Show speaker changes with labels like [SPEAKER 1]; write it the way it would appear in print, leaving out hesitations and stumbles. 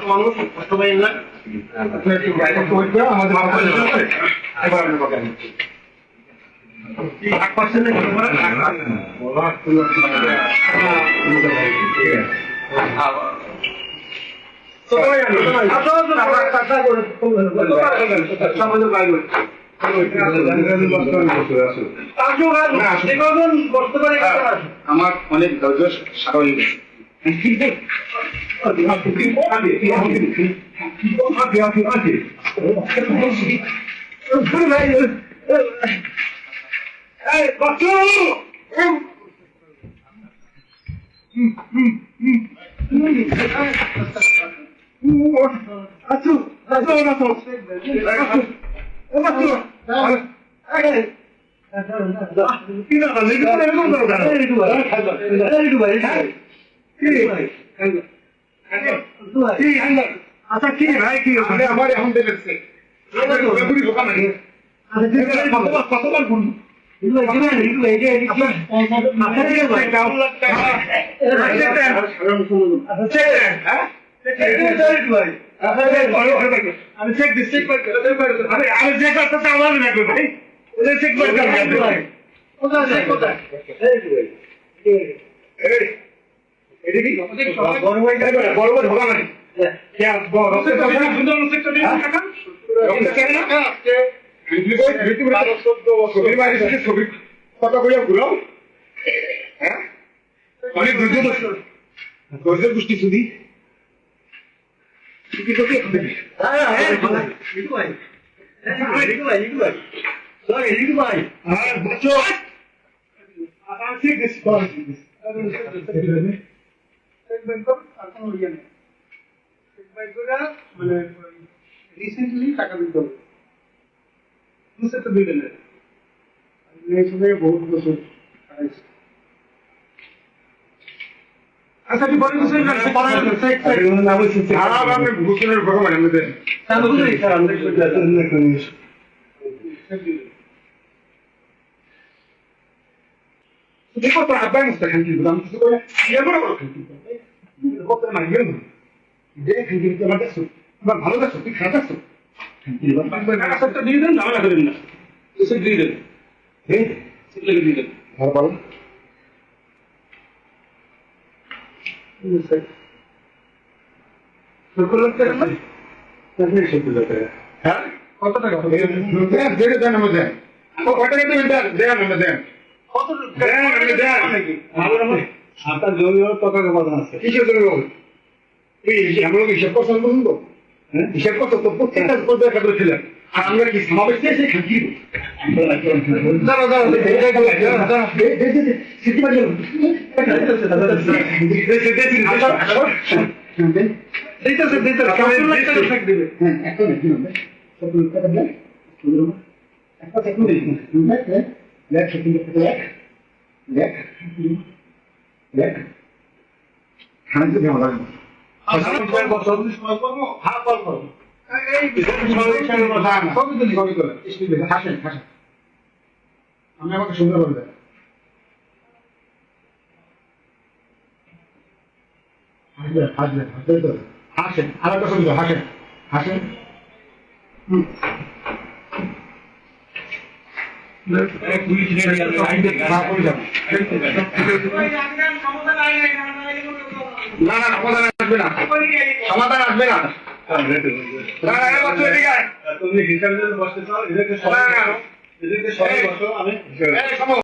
[SPEAKER 1] মানুষ কষ্ট পাই না আমার অনেক ধৈর্য সারা হয়ে গেছে আচ্ছা কি ভাই কি আমার এখন দেখেছে কতবার বলুন আমি চেক দিচ্ছি আমি যে করতে আমার লাগবে ভাই চেক করে ভাই বড় বড় ঢোকা মানে ছবি কথা কইয়া ঘুরো হ্যাঁ অনেক ধৈর্য গোষ্ঠী শুধু মানে রিসেন্টলি টাকা দিতে হবে তো দিলেন বহুত বছর আচ্ছা বড় ঘোষণের ভগবান আমাদের দেখো তো আব্বাই মুস্তা খান কি আমি কিছু করে করতে না গেল দেখেন কিন্তু আমার কাছে আমার ভালো কাছে তুই খারাপ আছো একটা দিয়ে দেন ঝামেলা করেন না এসে দিয়ে দেন হ্যাঁ সেগুলো দিয়ে দেন ভালো ভালো হ্যাঁ কত টাকা দেন আমাদের কত টাকা দেবেন দেন আমাদের কত আপনার জমি টাকা কথা আছে কিসের জমি আমরা হিসাব করছেন বলুন তো হিসাব করছো তো প্রত্যেকটা দেখা করেছিলেন আর আমরা কি সমাবেশ দিয়েছি কি আমি আমাকে সুন্দর বলবেন হাসেন আর একটা সুন্দর হাসেন হাসেন না না সমাধান আসবে না সমাধান আসবে না তুমি হিসাবে বসতে চাও এদেরকে সবাই বসো আমি